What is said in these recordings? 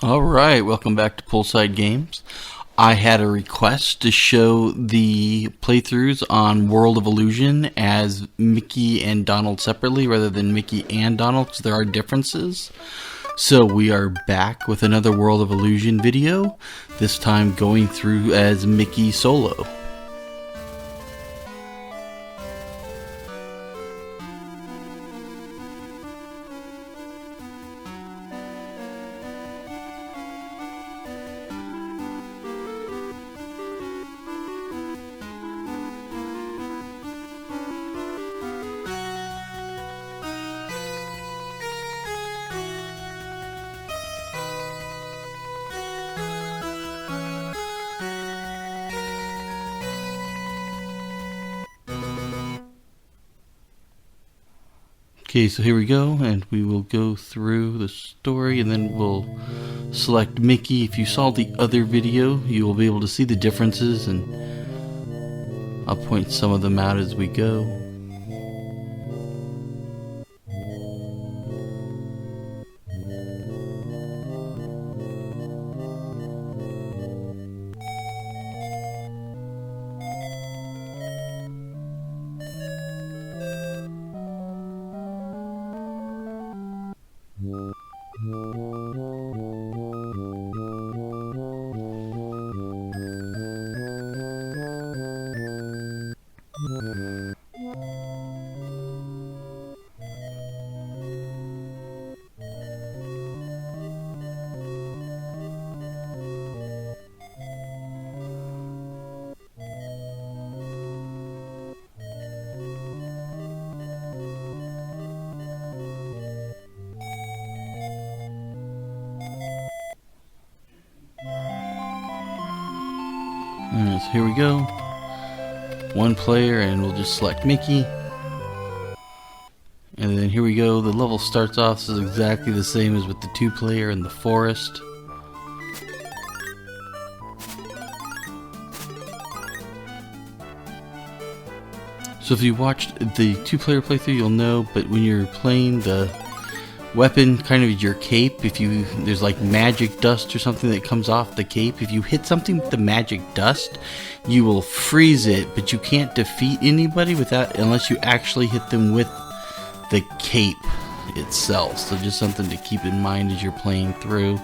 Alright, welcome back to Poolside Games. I had a request to show the playthroughs on World of Illusion as Mickey and Donald separately rather than Mickey and Donald, because there are differences. So we are back with another World of Illusion video, this time going through as Mickey solo. Okay, so here we go, and we will go through the story, and then we'll select Mickey. If you saw the other video, you will be able to see the differences, and I'll point some of them out as we go. So here we go. One player, and we'll just select Mickey. And then here we go. The level starts off. This is exactly the same as with the two-player in the forest. So if you watched the two-player playthrough, you'll know, but when you're playing, the weapon kind of your cape, there's like magic dust or something that comes off the cape, if you hit something with the magic dust, you will freeze it, but you can't defeat anybody unless you actually hit them with the cape itself. So just something to keep in mind as you're playing through.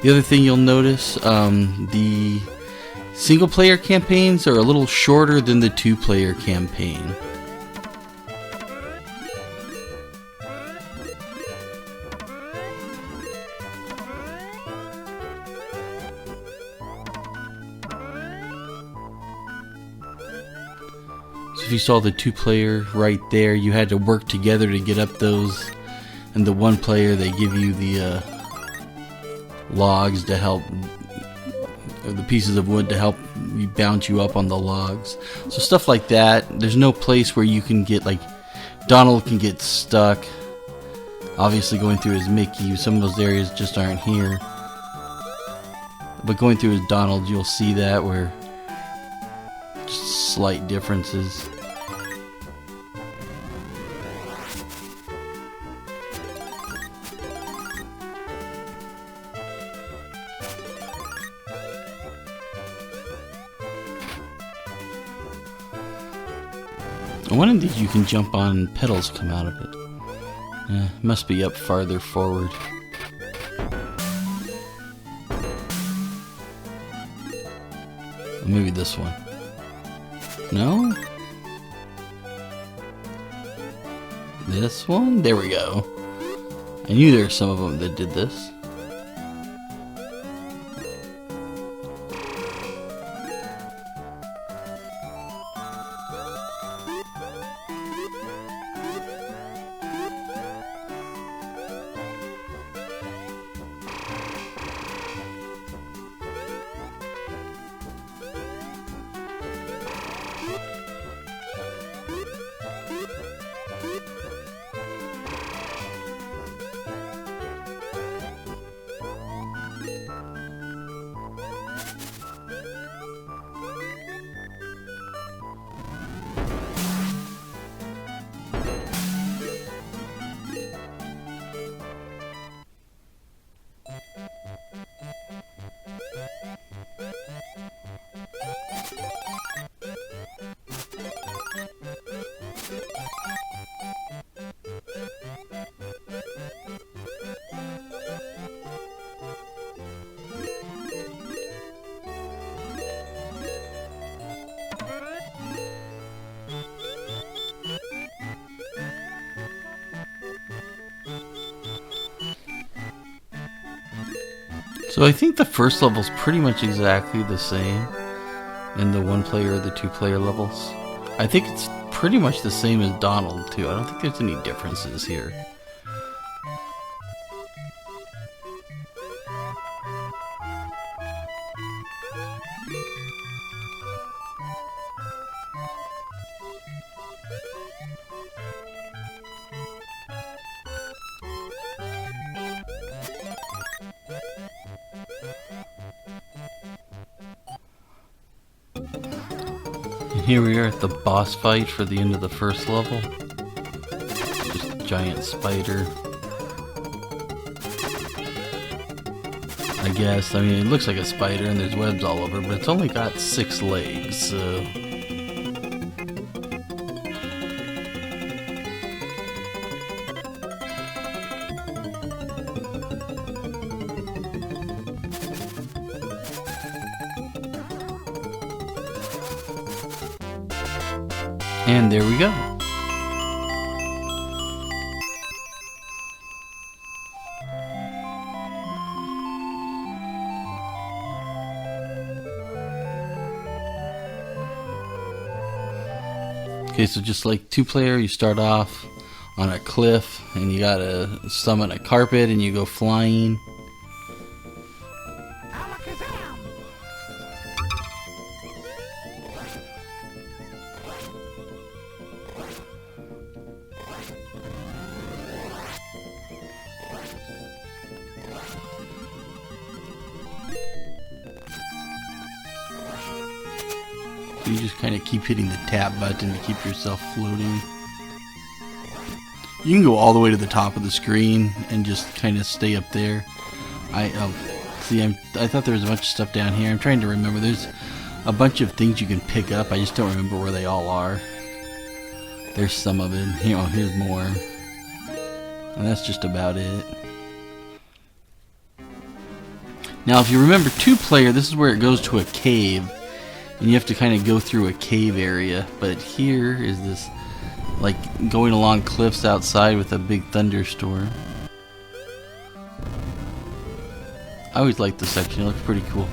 The other thing you'll notice, the single player campaigns are a little shorter than the two-player campaign. So if you saw the two-player right there, you had to work together to get up those, and the one-player, they give you the logs to help, or the pieces of wood to help you bounce you up on the logs. So stuff like that. There's no place where you can get, like, Donald can get stuck. Obviously going through as Mickey, some of those areas just aren't here. But going through as Donald, you'll see that, where just slight differences. One of these you can jump on and pedals come out of it. Must be up farther forward. Or maybe this one. No? This one? There we go. I knew there were some of them that did this. So I think the first level's pretty much exactly the same in the 1-player or the 2-player levels. I think it's pretty much the same as Donald too. I don't think there's any differences here. Here we are at the boss fight for the end of the first level. Just a giant spider. I guess. I mean, it looks like a spider and there's webs all over, but it's only got 6 legs, so... And there we go. Okay, so just like 2-player, you start off on a cliff and you gotta summon a carpet and you go flying. You just kind of keep hitting the tap button to keep yourself floating. You can go all the way to the top of the screen and just kind of stay up there. I thought there was a bunch of stuff down here. I'm trying to remember. There's a bunch of things you can pick up. I just don't remember where they all are. There's some of it. Here, oh, here's more. And that's just about it. Now, if you remember 2-player, this is where it goes to a cave. And you have to kind of go through a cave area. But here is this, like, going along cliffs outside with a big thunderstorm. I always like this section. It looks pretty cool.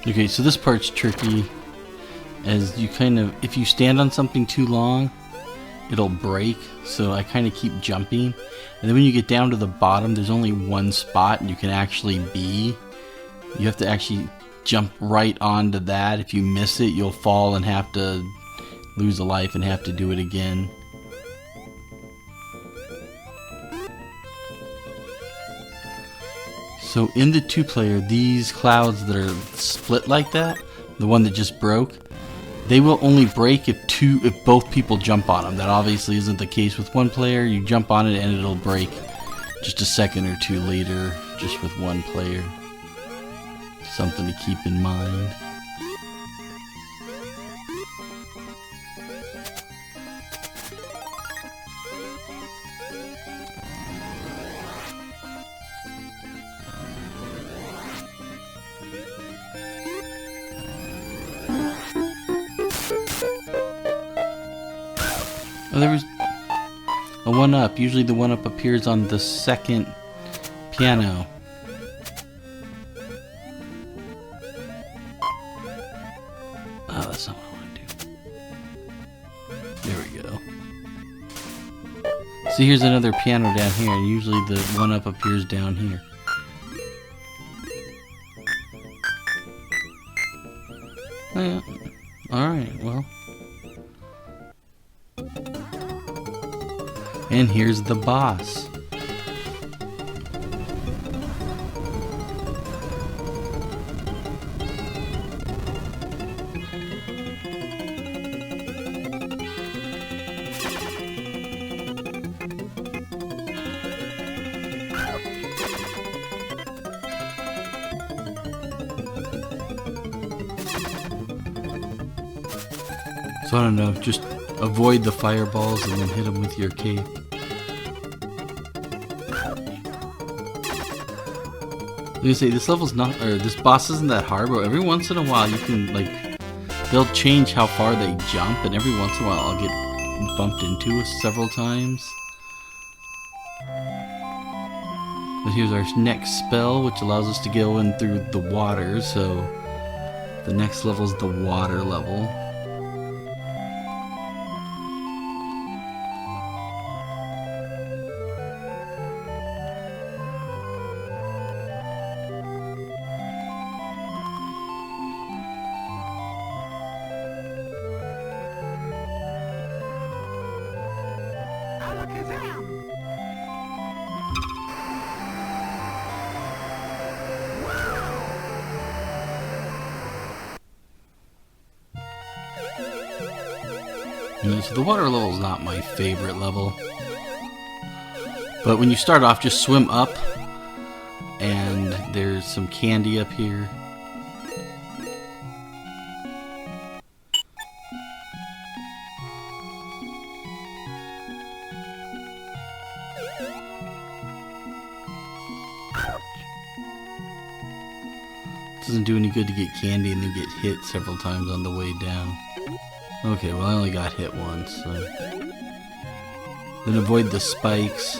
Okay, so this part's tricky, as you kind of, if you stand on something too long, it'll break, so I kind of keep jumping, and then when you get down to the bottom, there's only one spot you can actually be. You have to actually jump right onto that. If you miss it, you'll fall and have to lose a life and have to do it again. So in the 2-player, these clouds that are split like that, the one that just broke, they will only break if both people jump on them. That obviously isn't the case with 1-player. You jump on it and it'll break just a second or two later, just with 1 player. Something to keep in mind. Oh, there was a 1-up. Usually the 1-up appears on the second piano. Oh, that's not what I want to do. There we go. See, here's another piano down here, and usually the 1-up appears down here. Oh, yeah. Alright, well. And here's the boss. So I don't know, just avoid the fireballs and then hit them with your cape. Like I say, this level's not, or this boss isn't that hard, but every once in a while you can, like, they'll change how far they jump, and every once in a while I'll get bumped into several times. But here's our next spell, which allows us to go in through the water, so the next level is the water level. So the water level is not my favorite level, but when you start off, just swim up, and there's some candy up here. It doesn't do any good to get candy and then get hit several times on the way down. Okay, well I only got hit once, so. Then avoid the spikes.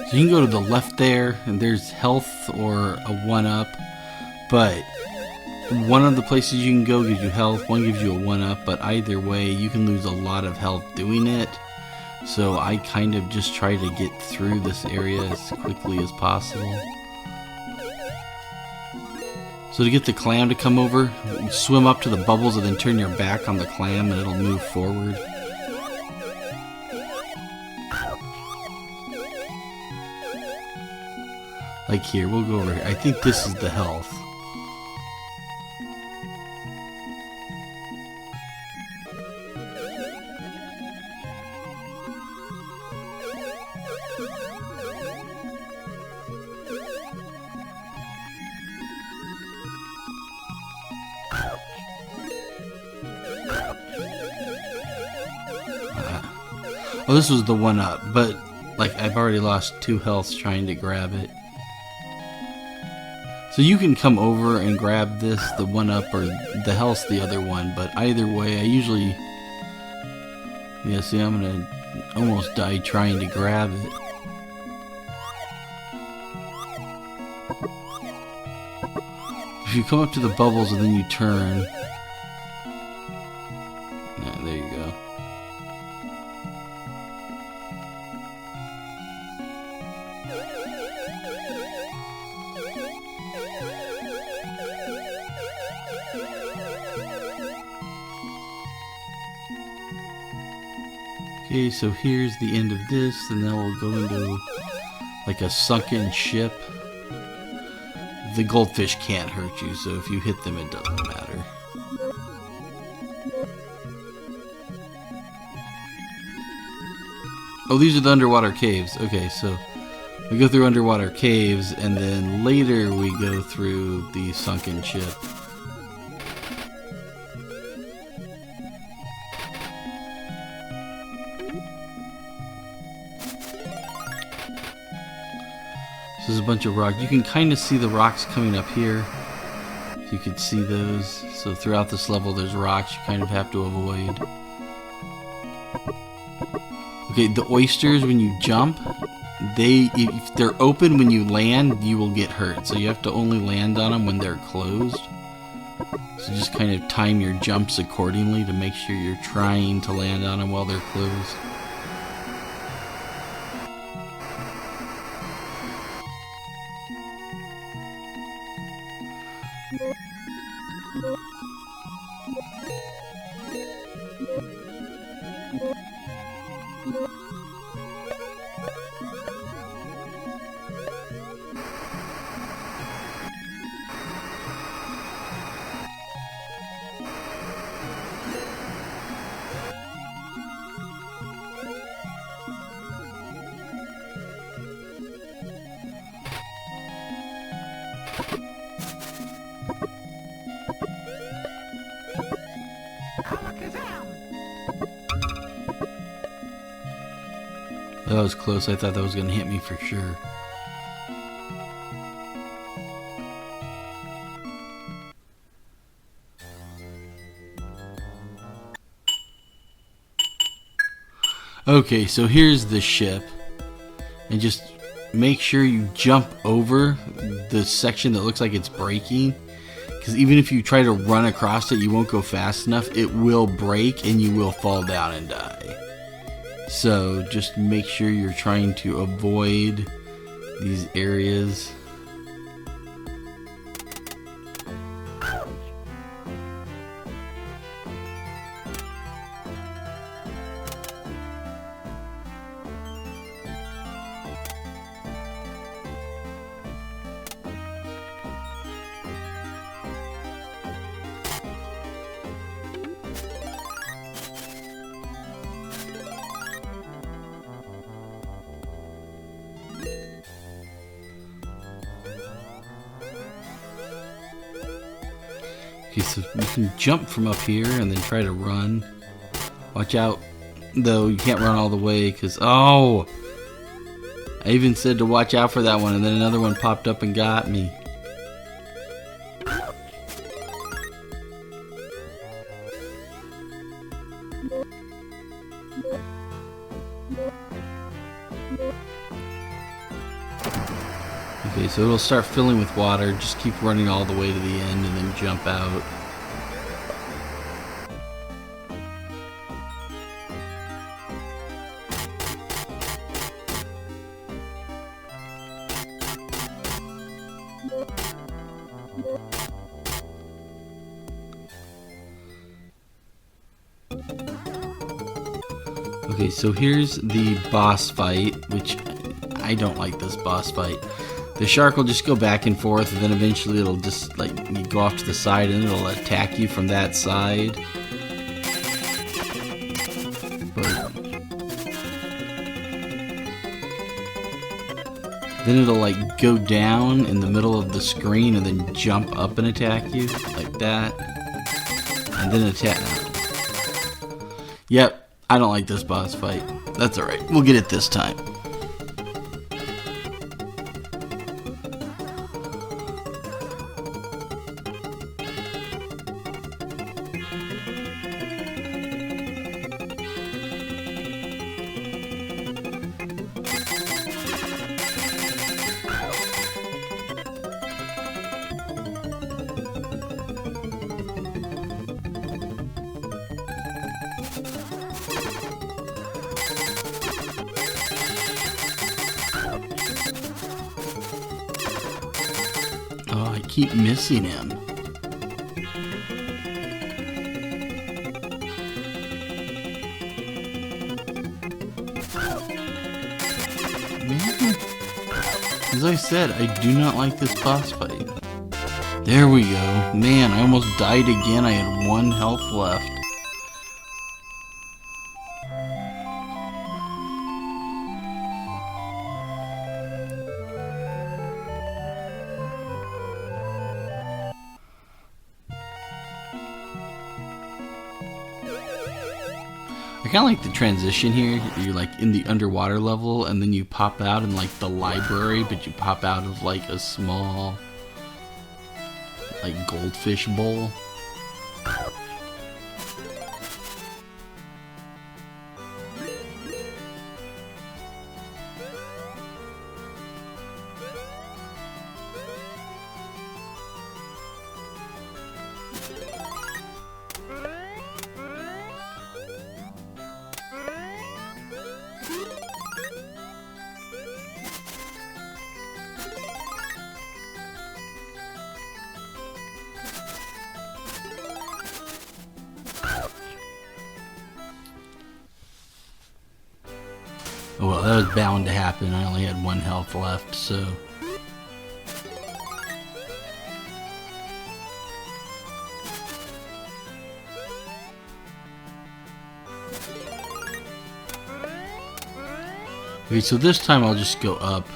So you can go to the left there, and there's health or a 1-up. But one of the places you can go gives you health, one gives you a 1-up, but either way you can lose a lot of health doing it. So I kind of just try to get through this area as quickly as possible. So to get the clam to come over, swim up to the bubbles and then turn your back on the clam and it'll move forward. Like here, we'll go over here. I think this is the health. Well, this was the 1-up, but like I've already lost 2 health trying to grab it. So you can come over and grab this, the 1-up, or the health's the other one, but either way, I usually... Yeah, see, I'm gonna almost die trying to grab it. If you come up to the bubbles and then you turn... Yeah, there you go. Okay, so here's the end of this, and now we'll go into like a sunken ship. The goldfish can't hurt you, so if you hit them, it doesn't matter. Oh, these are the underwater caves. Okay, so we go through underwater caves, and then later we go through the sunken ship. There's a bunch of rocks. You can kind of see the rocks coming up here. If you could see those. So throughout this level there's rocks you kind of have to avoid. Okay, the oysters, when you jump, if they're open when you land, you will get hurt. So you have to only land on them when they're closed. So just kind of time your jumps accordingly to make sure you're trying to land on them while they're closed. That was close. I thought that was going to hit me for sure. Okay, so here's the ship. And just make sure you jump over the section that looks like it's breaking. Because even if you try to run across it, you won't go fast enough. It will break and you will fall down and die. So just make sure you're trying to avoid these areas. Okay, so you can jump from up here and then try to run. Watch out, though, you can't run all the way because, oh! I even said to watch out for that one, and then another one popped up and got me. Okay, so it'll start filling with water. Just keep running all the way to the end and then jump out. Okay, so here's the boss fight, which I don't like this boss fight. The shark will just go back and forth, and then eventually it'll just, like, you go off to the side and it'll attack you from that side. But then it'll, like, go down in the middle of the screen and then jump up and attack you, like that. And then attack. Yep, I don't like this boss fight. That's alright, we'll get it this time. Oh, I keep missing him. Man. As I said, I do not like this boss fight. There we go. Man, I almost died again. I had 1 health left. I kind of like the transition here. You're like in the underwater level and then you pop out in like the library, but you pop out of like a small like goldfish bowl. Oh, well, that was bound to happen. I only had 1 health left, so... Okay, so this time I'll just go up.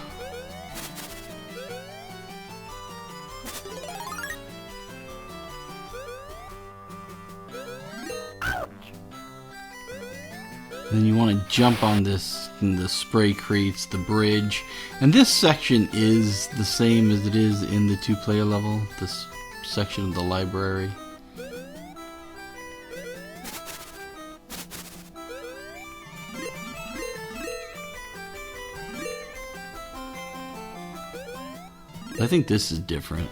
And then you want to jump on this, and the spray creates the bridge. And this section is the same as it is in the 2-player level, this section of the library. I think this is different.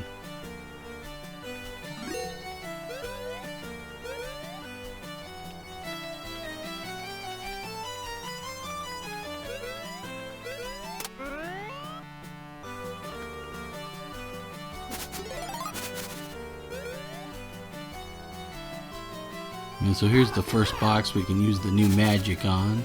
And so here's the first box we can use the new magic on.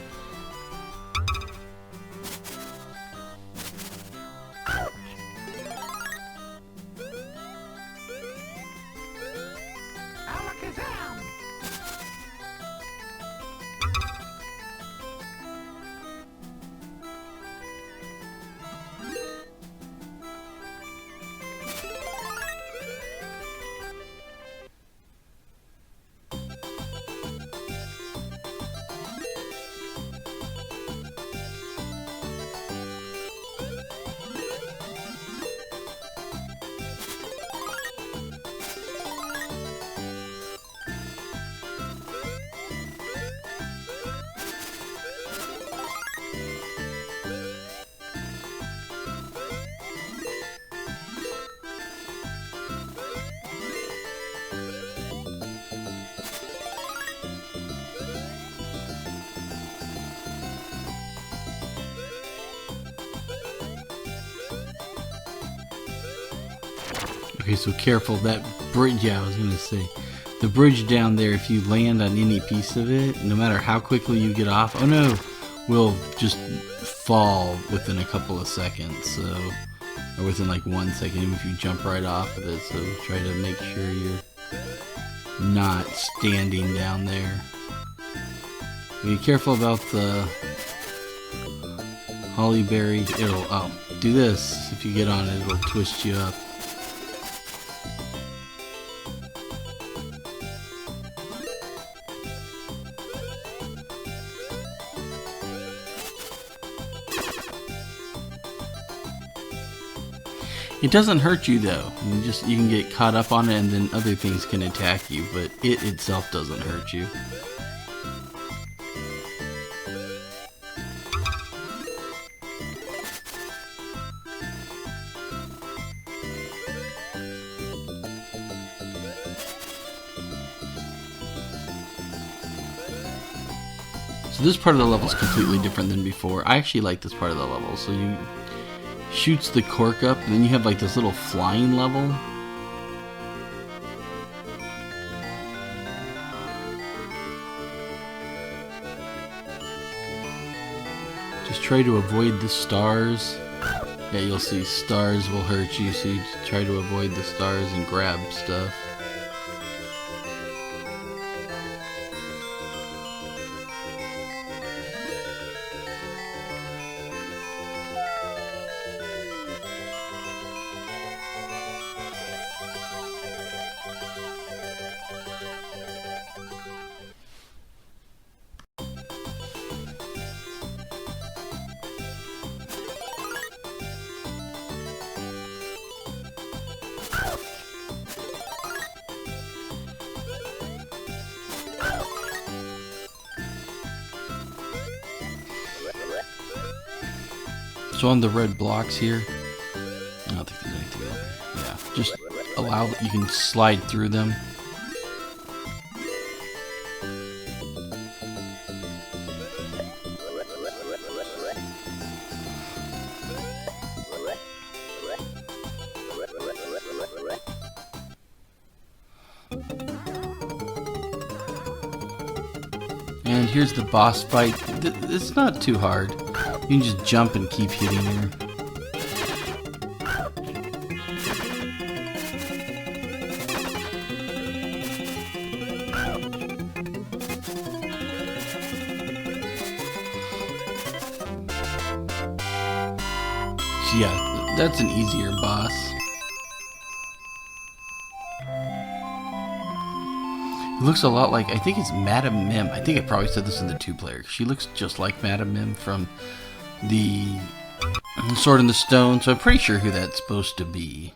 Okay, so careful, that bridge, yeah, I was gonna say, the bridge down there, if you land on any piece of it, no matter how quickly you get off, oh no, will just fall within a couple of seconds, so, or within like 1 second, even if you jump right off of it, so try to make sure you're not standing down there. Be careful about the holly berry, oh, do this, if you get on it, it'll twist you up. It doesn't hurt you though. You can get caught up on it and then other things can attack you, but it itself doesn't hurt you. So this part of the level is completely different than before. I actually like this part of the level. So you shoots the cork up, and then you have like this little flying level. Just try to avoid the stars. Yeah, you'll see stars will hurt you, so you try to avoid the stars and grab stuff. So on the red blocks here, I don't think there's anything over. Yeah, just allow, you can slide through them. And here's the boss fight. It's not too hard. You can just jump and keep hitting her. So yeah, that's an easier boss. He looks a lot like, I think it's Madam Mim. I think I probably said this in the 2-player. She looks just like Madam Mim from the Sword in the Stone, so I'm pretty sure who that's supposed to be.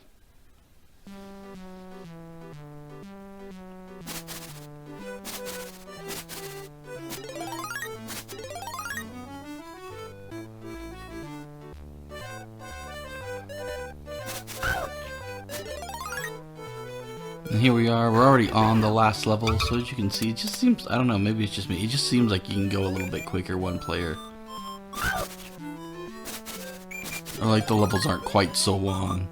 And here we are, we're already on the last level, so as you can see, it just seems, I don't know, maybe it's just me, it just seems like you can go a little bit quicker one player. Or like the levels aren't quite so long.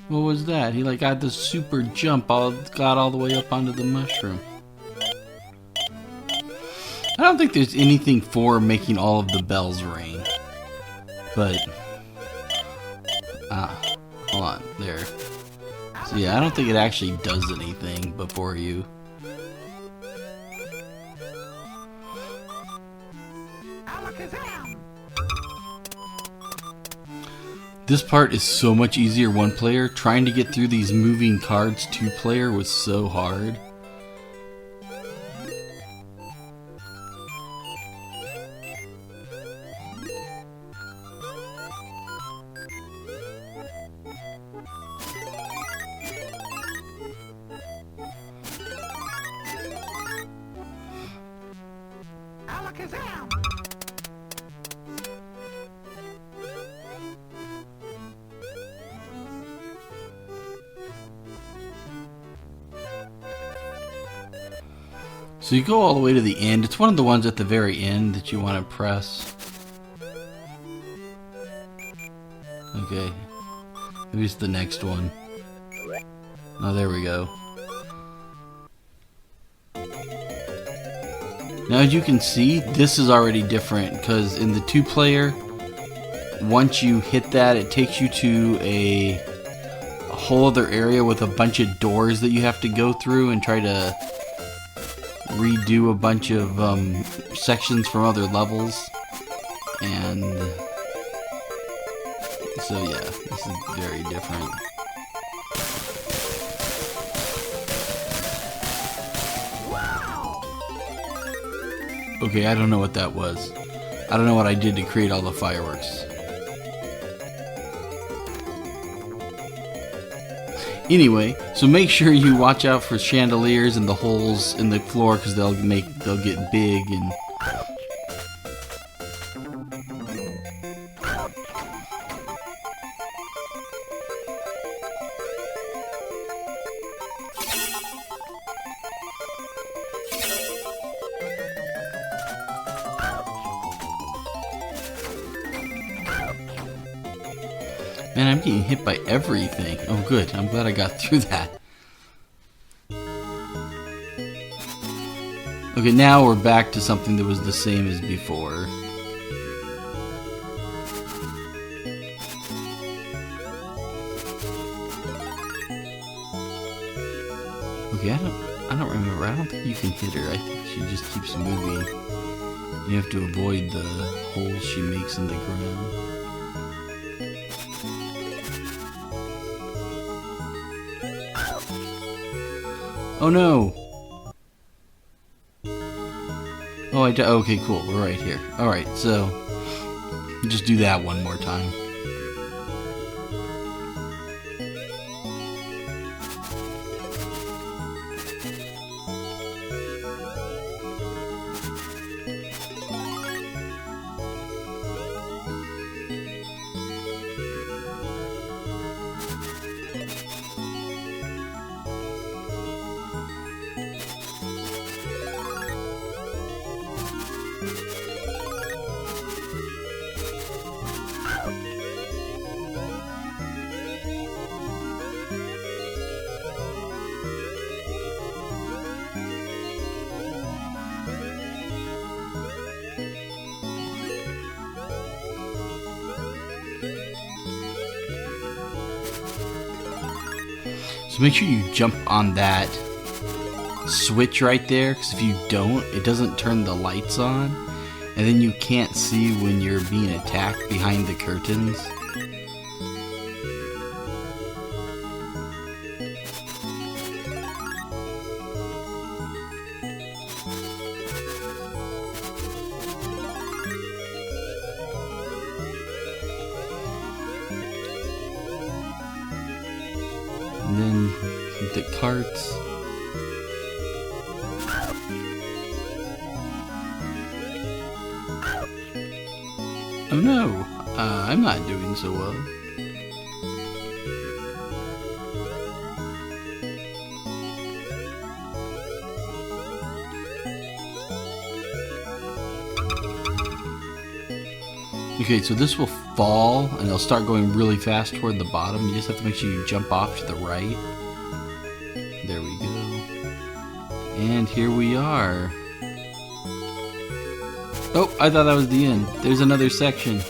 What was that? He like got this super jump, got all the way up onto the mushroom. I don't think there's anything for making all of the bells ring. But, hold on, there. So yeah, I don't think it actually does anything before you. This part is so much easier one player. Trying to get through these moving cards 2-player was so hard. So you go all the way to the end. It's one of the ones at the very end that you want to press. Okay. Maybe it's the next one. Oh, there we go. Now as you can see, this is already different because in the 2-player, once you hit that, it takes you to a whole other area with a bunch of doors that you have to go through and try to redo a bunch of sections from other levels, and so yeah, this is very different. Okay, I don't know what that was. I don't know what I did to create all the fireworks. Anyway, so make sure you watch out for chandeliers and the holes in the floor because they'll get big and man, I'm getting hit by everything. Oh good, I'm glad I got through that. Okay, now we're back to something that was the same as before. Okay, I don't remember. I don't think you can hit her. I think she just keeps moving. You have to avoid the holes she makes in the ground. Oh no! Oh, okay, cool. We're right here. Alright, so just do that one more time. So make sure you jump on that switch right there, because if you don't, it doesn't turn the lights on, and then you can't see when you're being attacked behind the curtains. And then the carts. Oh no, I'm not doing so well. Okay, so this will fall and it'll start going really fast toward the bottom. You just have to make sure you jump off to the right. There we go. And here we are. Oh, I thought that was the end. There's another section.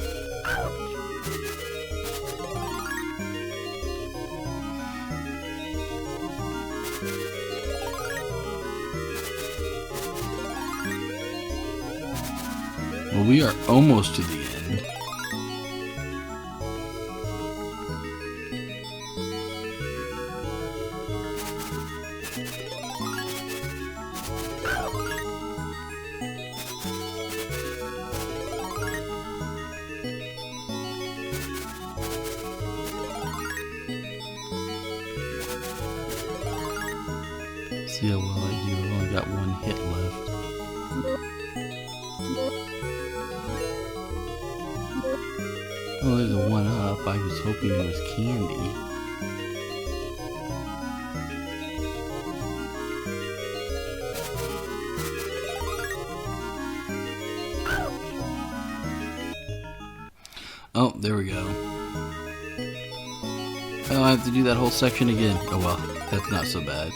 Well, we are almost to the end. See how well I do. I've only got one hit left. Oh, there's a 1-up. I was hoping it was candy. Oh, there we go. Oh, I have to do that whole section again. Oh well, that's not so bad.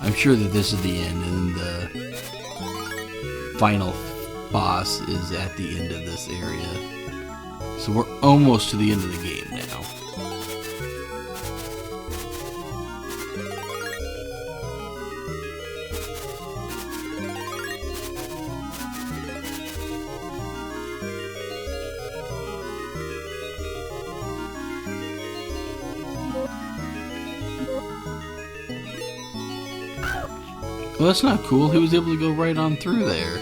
I'm sure that this is the end, and the final boss is at the end of this area. So we're almost to the end of the game now. Well, that's not cool. He was able to go right on through there.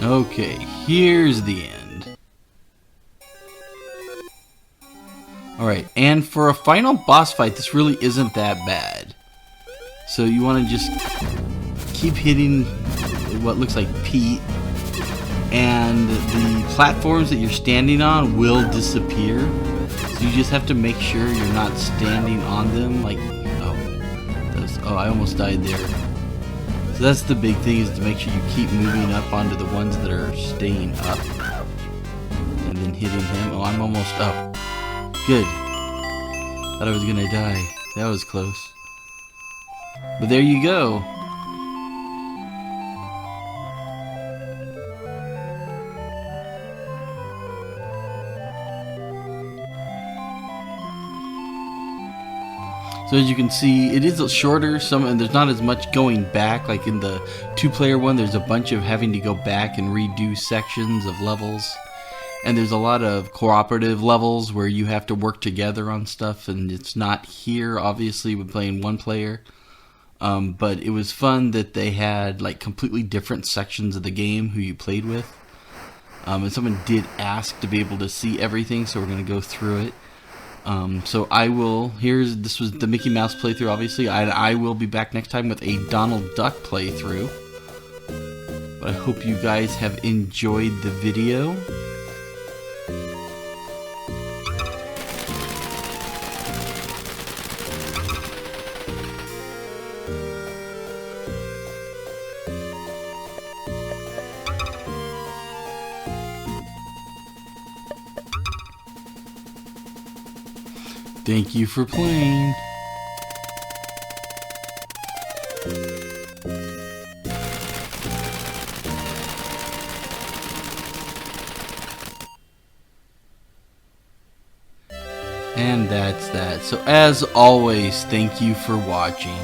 Okay, here's the end. Alright, and for a final boss fight, this really isn't that bad. So you want to just keep hitting what looks like Pete, and the platforms that you're standing on will disappear. So you just have to make sure you're not standing on them. Like, oh, I almost died there. So that's the big thing, is to make sure you keep moving up onto the ones that are staying up. And then hitting him. Oh, I'm almost up. Good. Thought I was gonna die. That was close. But there you go. So as you can see, it is shorter, and there's not as much going back. Like in the 2-player one, there's a bunch of having to go back and redo sections of levels. And there's a lot of cooperative levels where you have to work together on stuff, and it's not here, obviously, with playing 1 player. But it was fun that they had like completely different sections of the game who you played with. And someone did ask to be able to see everything, so we're going to go through it. So I will. This was the Mickey Mouse playthrough, obviously. I will be back next time with a Donald Duck playthrough. But I hope you guys have enjoyed the video. Thank you for playing. And that's that. So as always, thank you for watching.